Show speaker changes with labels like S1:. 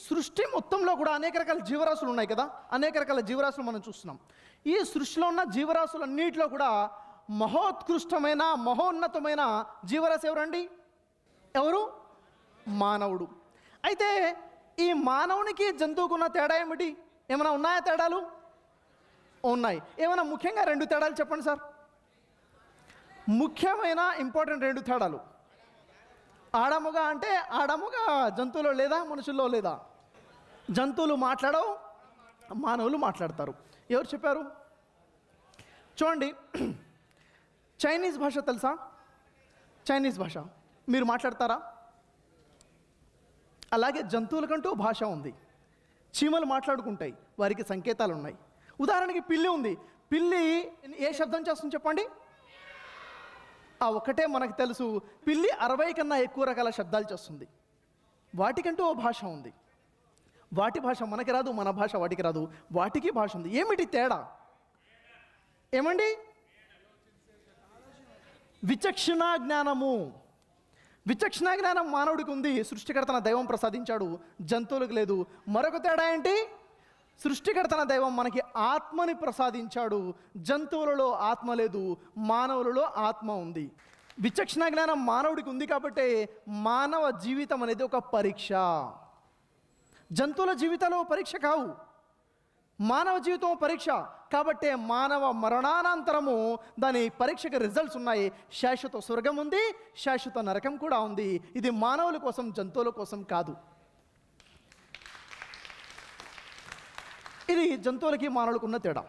S1: సృష్టి మొత్తంలో కూడా అనేక రకాల జీవరాశులు ఉన్నాయి కదా, అనేక రకాల జీవరాశులు మనం చూస్తున్నాం. ఈ సృష్టిలో ఉన్న జీవరాశులన్నిటిలో కూడా మహోత్కృష్టమైన మహోన్నతమైన జీవరాశి ఎవరండి? ఎవరు? మానవుడు. అయితే ఈ మానవునికి జంతువుకున్న తేడా ఏమిటి? ఏమైనా ఉన్నాయా తేడాలు? ఉన్నాయి. ఏమైనా ముఖ్యంగా 2 తేడాలు చెప్పండి సార్. ముఖ్యమైన ఇంపార్టెంట్ 2 తేడాలు. ఆడముగా అంటే ఆడముగా జంతువులో లేదా మనుషుల్లో లేదా? జంతువులు మాట్లాడవు, మానవులు మాట్లాడతారు. ఎవరు చెప్పారు? చూడండి, చైనీస్ భాష తెలుసా? చైనీస్ భాష మీరు మాట్లాడతారా? అలాగే జంతువులకంటూ భాష ఉంది. చీమలు మాట్లాడుకుంటాయి, వారికి సంకేతాలు ఉన్నాయి. ఉదాహరణకి పిల్లి ఉంది. పిల్లి ఏ శబ్దం చేస్తుంది చెప్పండి? ఆ ఒక్కటే మనకు తెలుసు. పిల్లి 60 కన్నా ఎక్కువ రకాల శబ్దాలు చేస్తుంది. వాటికంటూ ఓ భాష ఉంది. వాటి భాష మనకి రాదు, మన భాష వాటికి రాదు. వాటికి భాష ఉంది. ఏమిటి తేడా? ఏమండి? విచక్షణ జ్ఞానము. విచక్షణ జ్ఞానం మానవుడికి ఉంది. సృష్టికర్తన దైవం ప్రసాదించాడు, జంతువులకు లేదు. మరొక తేడా ఏంటి? సృష్టికర్తన దైవం మనకి ఆత్మని ప్రసాదించాడు. జంతువులలో ఆత్మ లేదు, మానవులలో ఆత్మ ఉంది. విచక్షణ జ్ఞానం మానవుడికి ఉంది కాబట్టి మానవ జీవితం అనేది ఒక పరీక్ష. జంతువుల జీవితాలు పరీక్ష కావు, మానవ జీవితం పరీక్ష. కాబట్టే మానవ మరణానంతరము దాని పరీక్షకి రిజల్ట్స్ ఉన్నాయి. శాశ్వత స్వర్గం ఉంది, శాశ్వత నరకం కూడా ఉంది. ఇది మానవుల కోసం, జంతువుల కోసం కాదు. ఇది జంతువులకి మానవులకు ఉన్న తేడా.